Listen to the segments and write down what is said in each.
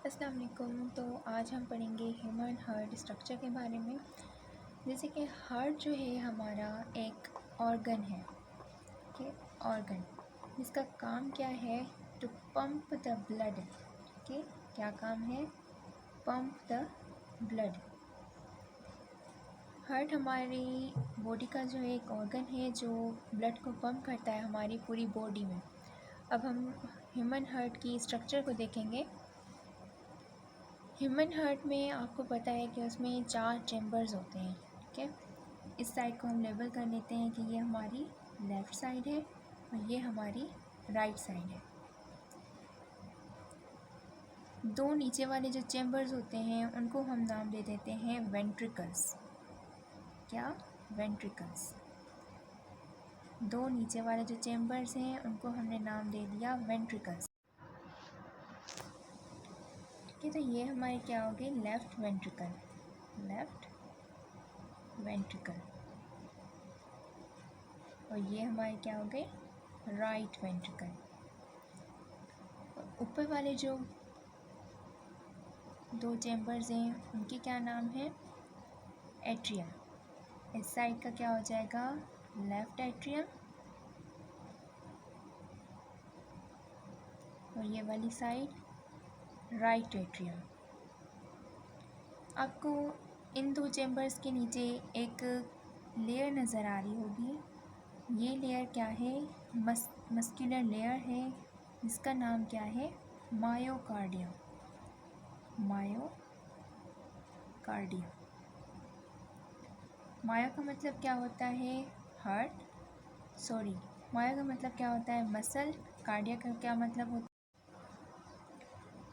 अस्सलाम वालेकुम। तो आज हम पढ़ेंगे ह्यूमन हार्ट स्ट्रक्चर के बारे में। जैसे कि हार्ट जो है हमारा एक ऑर्गन है, ठीक है, ऑर्गन जिसका काम क्या है, टू पंप द ब्लड। ठीक है, क्या काम है, पंप द ब्लड। हार्ट हमारी बॉडी का जो एक ऑर्गन है जो ब्लड को पंप करता है हमारी पूरी बॉडी में। अब हम ह्यूमन हार्ट की स्ट्रक्चर को देखेंगे। ह्यूमन हार्ट में आपको पता है कि उसमें 4 चैम्बर्स होते हैं। ठीक है, इस साइड को हम लेबल कर लेते हैं कि ये हमारी लेफ़्ट साइड है और ये हमारी राइट साइड है। दो नीचे वाले जो चैम्बर्स होते हैं उनको हम नाम दे देते हैं वेंट्रिकल्स। क्या, वेंट्रिकल्स। दो नीचे वाले जो चैम्बर्स हैं उनको हमने नाम दे दिया वेंट्रिकल्स। ठीक है, तो ये हमारे क्या हो गए, लेफ़्ट वेंट्रिकल, लेफ़्ट वेंट्रिकल। और ये हमारे क्या हो गए, राइट वेंट्रिकल। ऊपर वाले जो दो चैम्बर्स हैं उनके क्या नाम है, एट्रियम। इस साइड का क्या हो जाएगा, लेफ़्ट एट्रियम, और ये वाली साइड राइट एट्रियम। आपको इन दो चैम्बर्स के नीचे एक लेयर नज़र आ रही होगी। ये लेयर क्या है, मस्कुलर लेयर है, जिसका नाम क्या है, मायोकार्डियम, मायोकार्डियम। मायो का मतलब क्या होता है, हार्ट, सॉरी, मायो का मतलब क्या होता है, मसल। कार्डिया का क्या मतलब होता है,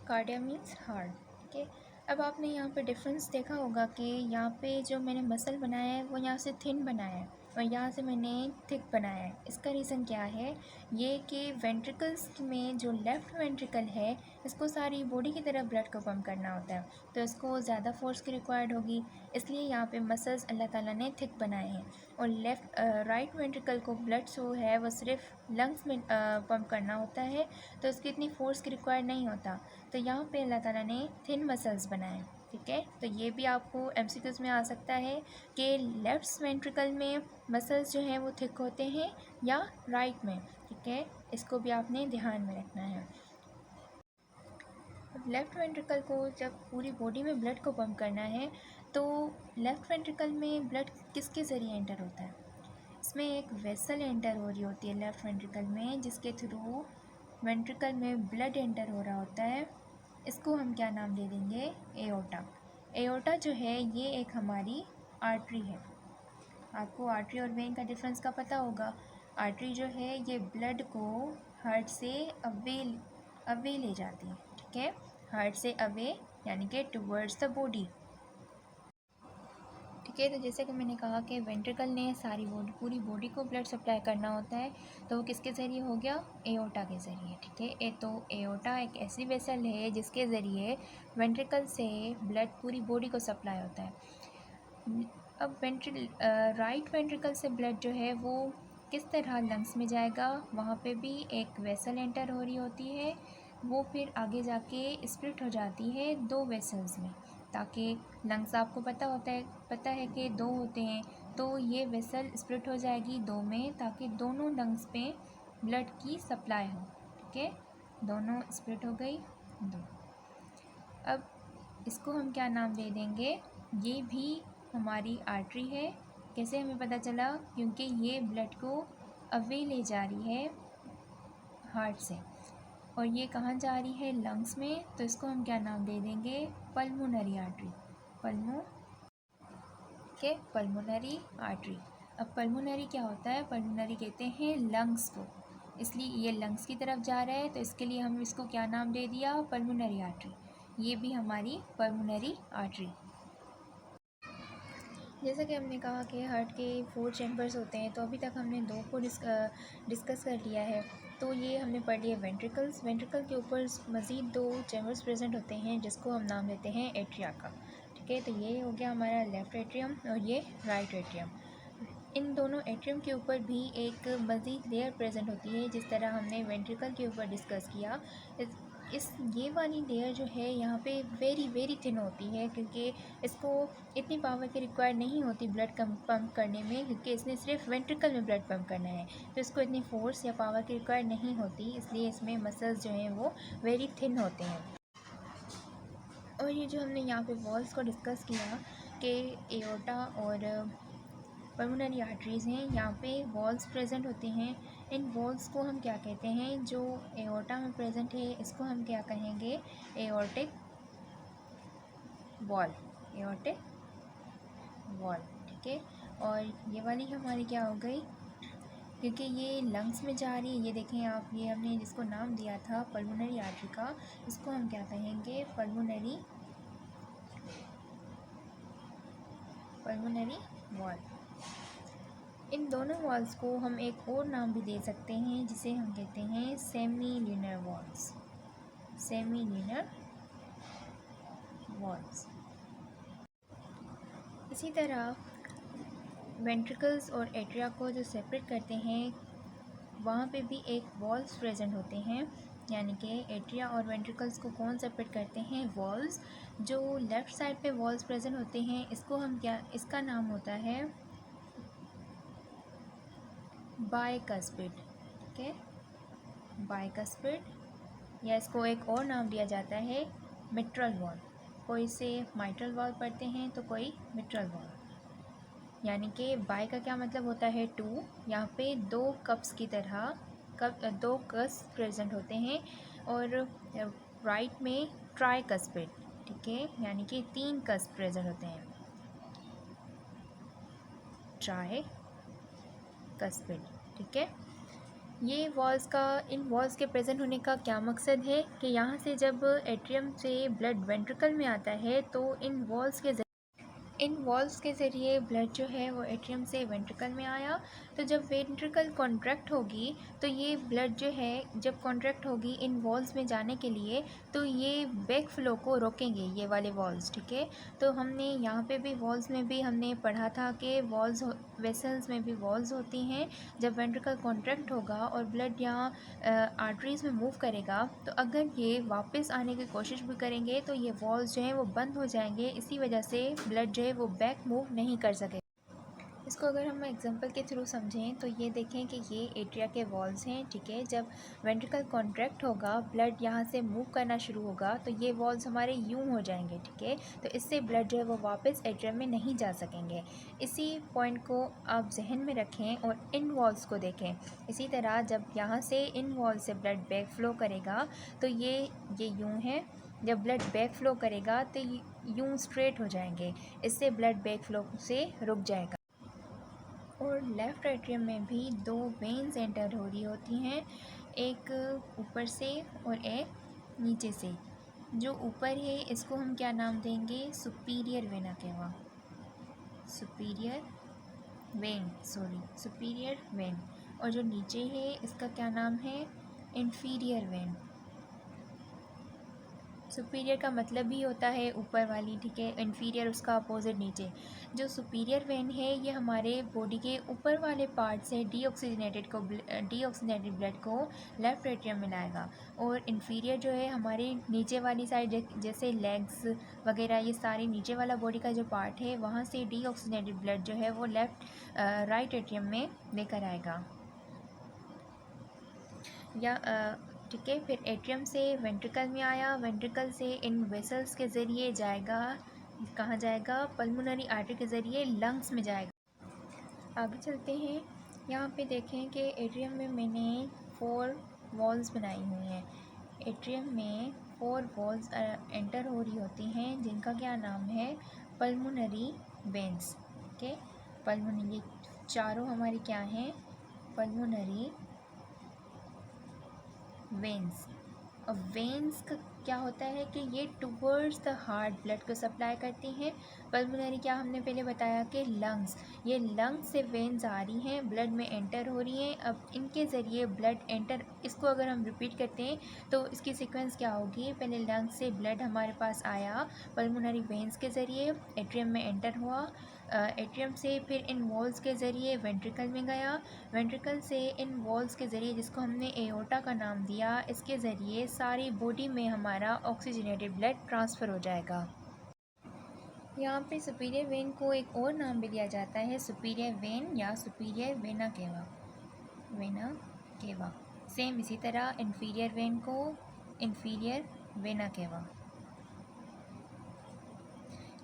कार्डिया मीन्स हार्ट। ठीक है, अब आपने यहाँ पे डिफरेंस देखा होगा कि यहाँ पे जो मैंने मसल बनाया है वो यहाँ से थिन बनाया है और यहाँ से मैंने थिक बनाया है। इसका रीज़न क्या है, ये कि वेंट्रिकल्स में जो लेफ़्ट वेंट्रिकल है इसको सारी बॉडी की तरफ ब्लड को पंप करना होता है, तो इसको ज़्यादा फोर्स की रिक्वायर्ड होगी, इसलिए यहाँ पे मसल्स अल्लाह ताला ने थिक बनाए हैं। और राइट वेंट्रिकल को ब्लड जो है वो सिर्फ लंग्स में पंप करना होता है, तो इसकी इतनी फोर्स की रिक्वायर्ड नहीं होता, तो यहाँ पे अल्लाह ताला ने थिन मसल्स बनाए। ठीक है, तो ये भी आपको एमसीक्यूज़ में आ सकता है कि लेफ्ट वेंट्रिकल में मसल्स जो हैं वो थिक होते हैं या राइट में। ठीक है, इसको भी आपने ध्यान में रखना है। अब लेफ़्ट वेंट्रिकल को जब पूरी बॉडी में ब्लड को पंप करना है तो लेफ़्ट वेंट्रिकल में ब्लड किसके ज़रिए एंटर होता है, इसमें एक वेसल एंटर हो रही होती है लेफ़्ट वेंट्रिकल में, जिसके थ्रू वेंट्रिकल में ब्लड एंटर हो रहा होता है। इसको हम क्या नाम दे देंगे, एओर्टा। एओर्टा जो है ये एक हमारी आर्टरी है। आपको आर्टरी और वेन का डिफरेंस का पता होगा। आर्टरी जो है ये ब्लड को हार्ट से अवे ले जाती है। ठीक है, हार्ट से अवे यानी कि टुवर्ड्स द बॉडी। ठीक है, तो जैसे कि मैंने कहा कि वेंट्रिकल ने सारी बॉडी, पूरी बॉडी को ब्लड सप्लाई करना होता है, तो वो किसके ज़रिए हो गया, एओर्टा के ज़रिए। ठीक है, तो एओर्टा एक ऐसी वेसल है जिसके ज़रिए वेंट्रिकल से ब्लड पूरी बॉडी को सप्लाई होता है। अब राइट वेंट्रिकल से ब्लड जो है वो किस तरह लंग्स में जाएगा, वहाँ पे भी एक वेसल एंटर हो रही होती है, वो फिर आगे जाके स्प्लिट हो जाती है दो वेसल्स में, ताकि लंग्स आपको पता है कि दो होते हैं, तो ये वेसल स्प्लिट हो जाएगी दो में, ताकि दोनों लंग्स पे ब्लड की सप्लाई हो। ठीक है, दोनों स्प्लिट हो गई दो। अब इसको हम क्या नाम दे देंगे, ये भी हमारी आर्टरी है। कैसे हमें पता चला, क्योंकि ये ब्लड को अवे ले जा रही है हार्ट से, और ये कहाँ जा रही है, लंग्स में, तो इसको हम क्या नाम दे देंगे, पल्मोनरी आर्टरी, पल्मोनरी आर्टरी। अब पल्मोनरी क्या होता है, पल्मोनरी कहते हैं लंग्स को, इसलिए ये लंग्स की तरफ जा रहा है, तो इसके लिए हम इसको क्या नाम दे दिया, पल्मोनरी आर्टरी। ये भी हमारी पल्मोनरी आर्टरी। जैसा कि हमने कहा कि हार्ट के 4 चैम्बर्स होते हैं, तो अभी तक हमने 2 को डिस्कस कर लिया है। तो ये हमने पढ़ लिया वेंट्रिकल्स। वेंट्रिकल के ऊपर मज़ीद 2 चैम्बर्स प्रेजेंट होते हैं जिसको हम नाम देते हैं एट्रिया का। ठीक है, तो ये हो गया हमारा लेफ़्ट एट्रियम और ये राइट एट्रियम। इन दोनों एट्रियम के ऊपर भी एक मज़ीद लेयर प्रेजेंट होती है, जिस तरह हमने वेंट्रिकल के ऊपर डिस्कस किया। ये वाली लेयर जो है यहाँ पे वेरी वेरी थिन होती है, क्योंकि इसको इतनी पावर की रिक्वायर्ड नहीं होती ब्लड पंप करने में, क्योंकि इसने सिर्फ वेंट्रिकल में ब्लड पंप करना है, तो इसको इतनी फोर्स या पावर की रिक्वायर्ड नहीं होती, इसलिए इसमें मसल्स जो हैं वो वेरी थिन होते हैं। और ये जो हमने यहाँ पे वॉल्स को डिस्कस किया कि एओर्टा और पल्मोनरी आर्टरीज़ हैं, यहाँ पे वॉल्स प्रेजेंट होते हैं। इन वॉल्स को हम क्या कहते हैं? जो एओर्टा में प्रेजेंट है इसको हम क्या कहेंगे? एओर्टिक वॉल, एओर्टिक वॉल, ठीक है। और ये वाली हमारी क्या हो गई? क्योंकि ये लंग्स में जा रही है, ये देखें आप, ये हमने जिसको नाम दिया था पल्मोनरी आर्टरी का, इसको हम क्या कहेंगे? Pulmonary wall. इन दोनों वॉल्स को हम एक और नाम भी दे सकते हैं, जिसे हम कहते हैं semi linear walls, semi linear walls. इसी तरह वेंट्रिकल्स और एट्रिया को जो सेपरेट करते हैं, वहाँ पे भी एक वॉल्स प्रेजेंट होते हैं, यानी कि एट्रिया और वेंट्रिकल्स को कौन सेपरेट करते हैं? वॉल्स। जो लेफ़्ट साइड पे वॉल्स प्रेजेंट होते हैं, इसको हम क्या, इसका नाम होता है बाइकस्पिड, ठीक है, बाइकस्पिड, या इसको एक और नाम दिया जाता है मिट्रल वॉल। कोई इसे माइट्रल वॉल पढ़ते हैं तो कोई मिट्रल वॉल। यानी कि बाई का क्या मतलब होता है? टू। यहाँ पे दो कप्स की तरह दो कस प्रेजेंट होते हैं, और राइट में ट्राइकस्पिड, ठीक है, यानी कि तीन कस प्रेजेंट होते हैं, ट्राइकस्पिड, ठीक है। ये वॉल्स का, इन वॉल्स के प्रेजेंट होने का क्या मकसद है कि यहाँ से जब एट्रियम से ब्लड वेंट्रिकल में आता है, तो इन वॉल्स के ज़रिए ब्लड जो है वो एट्रियम से वेंट्रिकल में आया, तो जब वेंट्रिकल कॉन्ट्रैक्ट होगी तो ये ब्लड जो है जब कॉन्ट्रैक्ट होगी इन वॉल्स में जाने के लिए, तो ये बैक फ्लो को रोकेंगे, ये वाले वॉल्स, ठीक है। तो हमने यहाँ पे भी वॉल्स में भी हमने पढ़ा था कि वॉल्स, वेसल्स में भी वॉल्स होती हैं। जब वेंट्रिकल कॉन्ट्रैक्ट होगा और ब्लड यहाँ आर्टरीज़ में मूव करेगा, तो अगर ये वापस आने की कोशिश भी करेंगे तो ये वॉल्स जो हैं वो बंद हो जाएंगे, इसी वजह से ब्लड जो है वो बैक मूव नहीं कर सके। इसको अगर हम एग्जांपल के थ्रू समझें तो ये देखें कि ये एट्रिया के वॉल्स हैं, ठीक है। जब वेंट्रिकल कॉन्ट्रैक्ट होगा, ब्लड यहाँ से मूव करना शुरू होगा, तो ये वॉल्स हमारे यूं हो जाएंगे, ठीक है। तो इससे ब्लड जो है वो वापस एट्रियम में नहीं जा सकेंगे। इसी पॉइंट को आप जहन में रखें और इन वॉल्स को देखें। इसी तरह जब यहाँ से इन वॉल से ब्लड बैक फ्लो करेगा, तो ये यूं है। जब ब्लड बैक फ्लो करेगा तो यूं स्ट्रेट हो जाएंगे, इससे ब्लड बैक फ्लो से रुक जाएगा। और लेफ़्ट एट्रियम में भी दो वेन्स एंटर हो रही होती हैं, एक ऊपर से और एक नीचे से। जो ऊपर है इसको हम क्या नाम देंगे? Superior vena cava, superior when. और जो नीचे है इसका क्या नाम है? Inferior when. सुपीरियर का मतलब भी होता है ऊपर वाली, ठीक है। इन्फीरियर उसका अपोजिट नीचे। जो सुपीरियर वेन है ये हमारे बॉडी के ऊपर वाले पार्ट से डीऑक्सीजनेटेड ब्लड को लेफ़्ट एट्रियम में लाएगा, और इन्फीरियर जो है हमारे नीचे वाली साइड, जैसे लेग्स वगैरह, ये सारी नीचे वाला बॉडी का जो पार्ट है वहाँ से डीऑक्सीजनेटेड ब्लड जो है वो राइट एट्रियम में लेकर आएगा, या ठीक है। फिर एट्रियम से वेंट्रिकल में आया, वेंट्रिकल से इन वेसल्स के ज़रिए जाएगा, कहाँ जाएगा? पल्मोनरी आर्टरी के ज़रिए लंग्स में जाएगा। आगे चलते हैं। यहाँ पे देखें कि एट्रियम में मैंने 4 वॉल्स बनाई हुई हैं। एट्रियम में 4 वॉल्स एंटर हो रही होती हैं, जिनका क्या नाम है? पल्मोनरी वेन्स, ठीक है। पल्मोनरी, चारों हमारी क्या हैं? Pulmonary veins. और वेन्स का क्या होता है कि ये टूवर्ड्स द हार्ट ब्लड को सप्लाई करती हैं। पल्मोनरी क्या हमने पहले बताया कि लंग्स, ये लंग्स से वेन्स आ रही हैं, ब्लड में एंटर हो रही हैं। अब इनके ज़रिए ब्लड एंटर, इसको अगर हम रिपीट करते हैं तो इसकी सीक्वेंस क्या होगी? पहले लंग्स से ब्लड हमारे पास आया, पल्मोनरी वेन्स के ज़रिए एट्रियम में एंटर हुआ, एट्रियम से फिर इन वॉल्स के ज़रिए वेंट्रिकल में गया, वेंट्रिकल से इन वॉल्स के ज़रिए जिसको हमने एओर्टा का नाम दिया, इसके ज़रिए सारी बॉडी में हमारा ऑक्सीजनेटेड ब्लड ट्रांसफ़र हो जाएगा। यहाँ पे सुपीरियर वेन को एक और नाम भी दिया जाता है, सुपीरियर वेन या superior vena cava, vena cava. Same इसी तरह इन्फीरियर वेन को इन्फीरियर वेना केवा।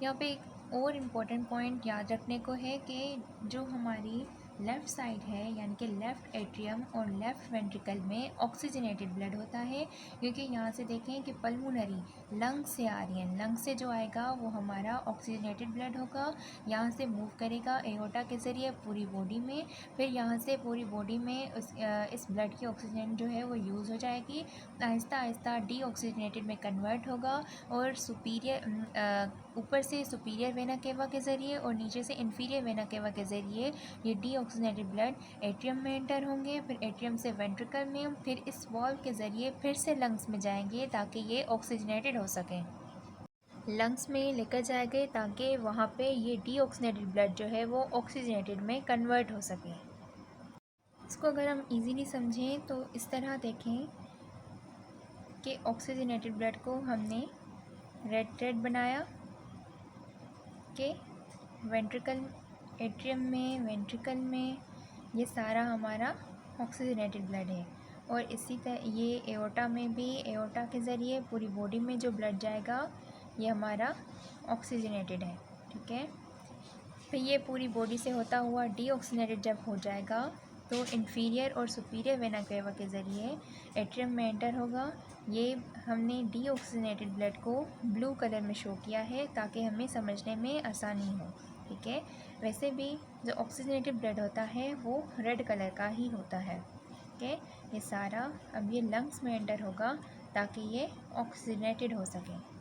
यहाँ पे एक और इम्पोर्टेंट पॉइंट याद रखने को है कि जो हमारी लेफ़्ट साइड है यानी कि लेफ़्ट एट्रियम और लेफ़्ट वेंट्रिकल में ऑक्सीजनेटेड ब्लड होता है, क्योंकि यहाँ से देखें कि पल्मोनरी लंग्स से आ रही है, लंग्स से जो आएगा वो हमारा ऑक्सीजनेटेड ब्लड होगा, यहाँ से मूव करेगा एओर्टा के ज़रिए पूरी बॉडी में, फिर यहाँ से पूरी बॉडी में इस ब्लड की ऑक्सीजन जो है वो यूज़ हो जाएगी, आहिस्ता आहिस्ता डीऑक्सीजनेटेड में कन्वर्ट होगा और ऊपर से सुपीरियर वेना केवा के ज़रिए और नीचे से इन्फीरियर वेना केवा के ज़रिए ये डीऑक्सीजनेटेड ब्लड एट्रियम में एंटर होंगे, फिर एट्रियम से वेंट्रिकल में, फिर इस वॉल्व के ज़रिए फिर से लंग्स में जाएंगे ताकि ये ऑक्सीजनेटेड हो सकें, लंग्स में लेकर जाएंगे ताकि वहाँ पे ये डीऑक्सीजनेटेड ब्लड जो है वो ऑक्सीजनेटेड में कन्वर्ट हो सके। इसको अगर हम इजीली समझें तो इस तरह देखें कि ऑक्सीजनेटेड ब्लड को हमने रेड बनाया कि वेंट्रिकल एट्रियम में, वेंट्रिकल में ये सारा हमारा ऑक्सीजनेटेड ब्लड है, और इसी तरह ये एओर्टा में भी, एओर्टा के ज़रिए पूरी बॉडी में जो ब्लड जाएगा ये हमारा ऑक्सीजनेटेड है, ठीक है। फिर ये पूरी बॉडी से होता हुआ डीऑक्सीजनेटेड जब हो जाएगा तो इन्फीरियर और सुपीरियर वेना केवा के ज़रिए एट्रियम में एंटर होगा। ये हमने डीऑक्सीजनेटेड ब्लड को ब्लू कलर में शो किया है ताकि हमें समझने में आसानी हो, ठीक है। वैसे भी जो ऑक्सीजनेटेड ब्लड होता है वो रेड कलर का ही होता है, ठीक है। ये सारा अब ये लंग्स में एंटर होगा ताकि ये ऑक्सीजनेटेड हो सके।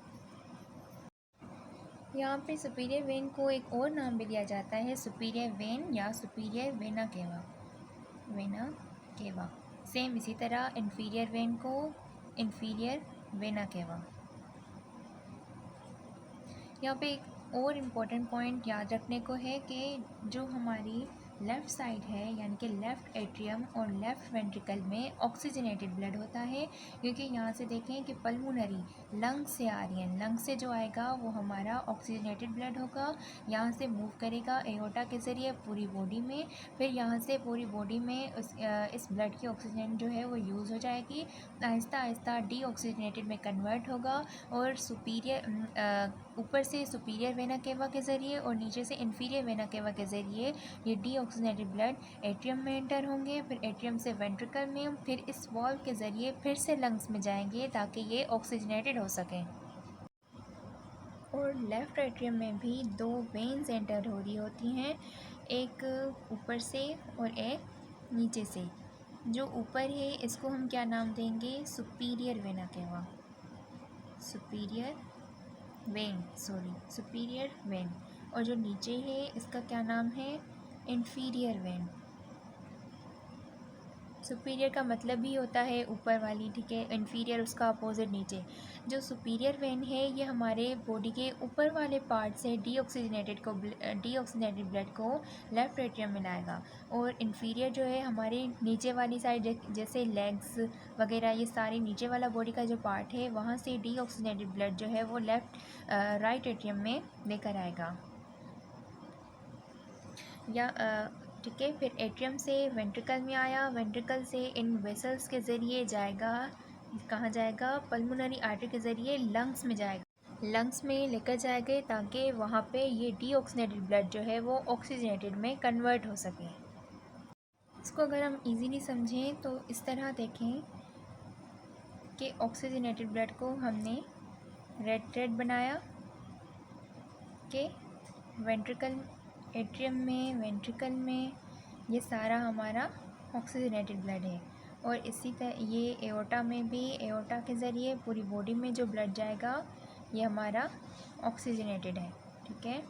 यहाँ पे सुपीरियर वेन को एक और नाम भी दिया जाता है, सुपीरियर वेन या superior vena cava, vena cava. Same इसी तरह इन्फीरियर वेन को इन्फीरियर वेना केवा। यहाँ पे एक और इम्पोर्टेंट पॉइंट याद रखने को है कि जो हमारी लेफ़्ट साइड है यानी कि लेफ़्ट एट्रियम और लेफ़्ट वेंट्रिकल में ऑक्सीजनेटेड ब्लड होता है, क्योंकि यहाँ से देखें कि पल्मोनरी लंग्स से आ रही है, लंग्स से जो आएगा वो हमारा ऑक्सीजनेटेड ब्लड होगा, यहाँ से मूव करेगा एओर्टा के ज़रिए पूरी बॉडी में, फिर यहाँ से पूरी बॉडी में इस ब्लड की ऑक्सीजन जो है वो यूज़ हो जाएगी, आहिस्ता आहिस्ता डीऑक्सीजनेटेड में कन्वर्ट होगा और ऊपर से सुपीरियर वेना केवा के ज़रिए और नीचे से इन्फीरियर वेना केवा के ज़रिए ये डीऑक्सीजनेटेड ब्लड एट्रियम में एंटर होंगे, फिर एट्रियम से वेंट्रिकल में, फिर इस वॉल्व के ज़रिए फिर से लंग्स में जाएंगे ताकि ये ऑक्सीजनेटेड हो सकें। और लेफ़्ट एट्रियम में भी दो वेन्स एंटर हो रही होती हैं, एक ऊपर से और एक नीचे से। जो ऊपर है इसको हम क्या नाम देंगे, superior vena cava, superior when, और जो नीचे है इसका क्या नाम है, इन्फीरियर वेन। सुपीरियर का मतलब ही होता है ऊपर वाली, ठीक है, इन्फीरियर उसका अपोजिट नीचे। जो सुपीरियर वेन है ये हमारे बॉडी के ऊपर वाले पार्ट से डीऑक्सीजनेटेड ब्लड को लेफ़्ट एट्रियम में लाएगा, और इन्फीरियर जो है हमारे नीचे वाली साइड, जैसे लेग्स वगैरह ये सारे नीचे वाला बॉडी का जो पार्ट है वहाँ से डीऑक्सीजनेटेड ब्लड जो है वो राइट एट्रियम में लेकर आएगा, या ठीक है। फिर एट्रियम से वेंट्रिकल में आया, वेंट्रिकल से इन वेसल्स के ज़रिए जाएगा, कहाँ जाएगा, पल्मोनरी आर्टरी के ज़रिए लंग्स में जाएगा, लंग्स में लेकर जाएंगे ताकि वहाँ पे ये डीऑक्सीजनेटेड ब्लड जो है वो ऑक्सीजनेटेड में कन्वर्ट हो सके। इसको अगर हम इजीली समझें तो इस तरह देखें कि ऑक्सीजनेटेड ब्लड को हमने रेड बनाया कि वेंट्रिकल एट्रियम में, वेंट्रिकल में ये सारा हमारा ऑक्सीजनेटेड ब्लड है, और इसी तरह ये एओर्टा में भी, एओर्टा के ज़रिए पूरी बॉडी में जो ब्लड जाएगा ये हमारा ऑक्सीजनेटेड है, ठीक है।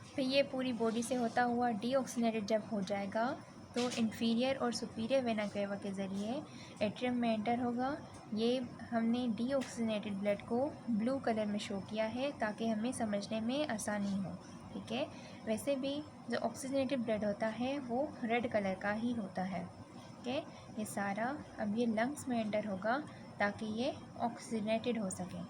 फिर ये पूरी बॉडी से होता हुआ डीऑक्सीजनेटेड जब हो जाएगा तो इन्फीरियर और सुपीरियर वेना केवा के ज़रिए एट्रियम में एंटर होगा। ये हमने डीऑक्सीजनेटेड ब्लड को ब्लू कलर में शो किया है ताकि हमें समझने में आसानी हो, ठीक है। वैसे भी जो ऑक्सीजनेटेड ब्लड होता है वो रेड कलर का ही होता है, ठीक है। ये सारा अब ये लंग्स में एंटर होगा ताकि ये ऑक्सीजनेटेड हो सके।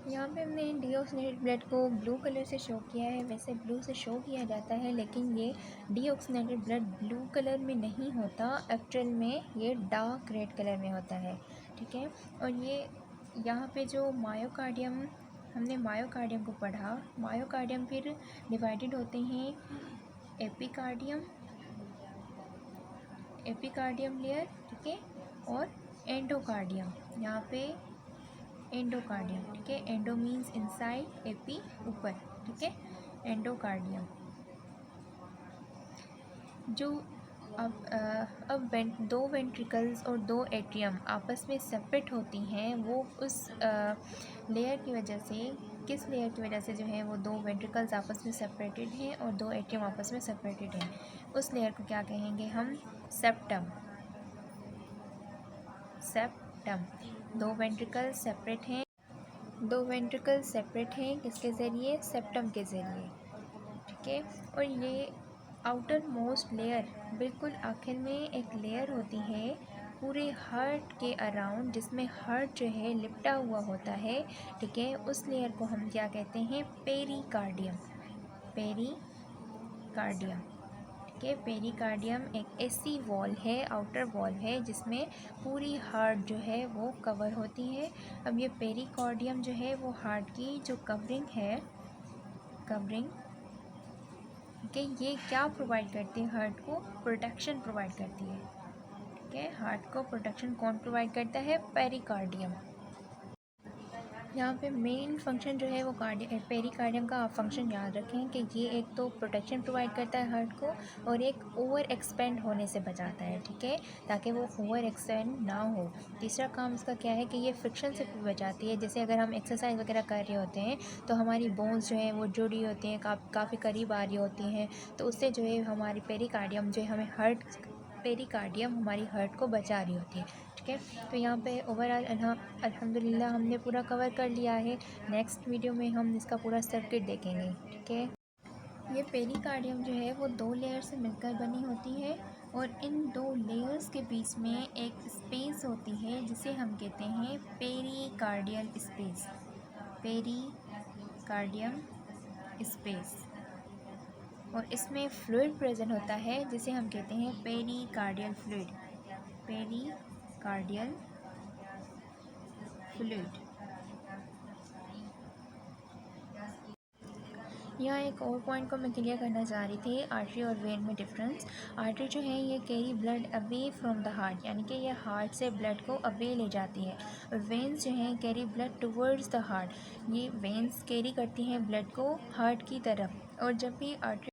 यहाँ पे हमने डीऑक्सीजनेटेड ब्लड को ब्लू कलर से शो किया है, वैसे ब्लू से शो किया जाता है लेकिन ये डीऑक्सीजनेटेड ब्लड ब्लू कलर में नहीं होता, एक्चुअल में ये डार्क रेड कलर में होता है, ठीक है। और ये यहाँ पे जो मायोकार्डियम, हमने मायोकार्डियम को पढ़ा, मायोकार्डियम फिर डिवाइडेड होते हैं एपिकार्डियम, एपिकार्डियम लेयर, ठीक है, और एंडोकार्डियम। यहाँ पे एंडोकार्डियम, ठीक है, एंडो मीन्स इनसाइड, एपी ऊपर, ठीक है, एंडोकार्डियम। जो अब दो वेंट्रिकल्स और दो एट्रियम आपस में सेपरेट होती हैं, वो उस लेयर की वजह से, किस लेयर की वजह से जो है वो दो वेंट्रिकल्स आपस में सेपरेटेड हैं और दो एट्रियम आपस में सेपरेटेड हैं, उस लेयर को क्या कहेंगे हम? सेप्टम। सेप्टम। दो वेंट्रिकल सेपरेट हैं, दो वेंट्रिकल सेपरेट हैं किसके ज़रिए? सेप्टम के ज़रिए, ठीक है। और ये आउटर मोस्ट लेयर, बिल्कुल आखिर में एक लेयर होती है पूरे हार्ट के अराउंड, जिसमें हार्ट जो है लिपटा हुआ होता है, ठीक है। उस लेयर को हम क्या कहते हैं? पेरिकार्डियम। पेरिकार्डियम, ठीक है। पेरिकार्डियम एक ऐसी वॉल है, आउटर वॉल है, जिसमें पूरी हार्ट जो है वो कवर होती है। अब ये पेरिकार्डियम जो है वो हार्ट की जो कवरिंग है, कवरिंग, ठीक है, ये क्या प्रोवाइड करती है? हार्ट को प्रोटेक्शन प्रोवाइड करती है, ठीक है। हार्ट को प्रोटेक्शन कौन प्रोवाइड करता है? पेरिकार्डियम। यहाँ पे मेन फंक्शन जो है वो पेरिकार्डियम का फंक्शन याद रखें कि ये एक तो प्रोटेक्शन प्रोवाइड करता है हार्ट को, और एक ओवर एक्सपेंड होने से बचाता है, ठीक है, ताकि वो ओवर एक्सपेंड ना हो। तीसरा काम इसका क्या है कि ये फ्रिक्शन से भी बचाती है। जैसे अगर हम एक्सरसाइज वगैरह कर रहे होते हैं तो हमारी बोन्स जो हैं वो जुड़ी होती हैं, काफ़ी करीब आ रही होती हैं, तो उससे जो है हमारी पेरिकार्डियम जो है हमें पेरिकार्डियम हमारी हार्ट को बचा रही होती है, ठीक है। तो यहाँ पे ओवरऑल अल्हम्दुलिल्लाह हमने पूरा कवर कर लिया है। नेक्स्ट वीडियो में हम इसका पूरा सर्किट देखेंगे, ठीक है। ये पेरिकार्डियम जो है वो दो लेयर से मिलकर बनी होती है, और इन दो लेयर्स के बीच में एक स्पेस होती है जिसे हम कहते हैं पेरिकार्डियल स्पेस। Pericardium space. और इसमें फ्लूइड प्रेजेंट होता है जिसे हम कहते हैं पेरिकार्डियल फ्लूइड। Pericardial fluid. यहाँ एक और पॉइंट को मैं क्लियर करना चाह रही थी, आर्टरी और वेन में डिफरेंस। आर्टरी जो है ये carry blood away from the heart, यानी कि ये हार्ट से ब्लड को अवे ले जाती है, और वेन्स जो हैं carry blood towards the heart, ये वेन्स कैरी करती हैं ब्लड को हार्ट की तरफ। और जब भी आर्टरी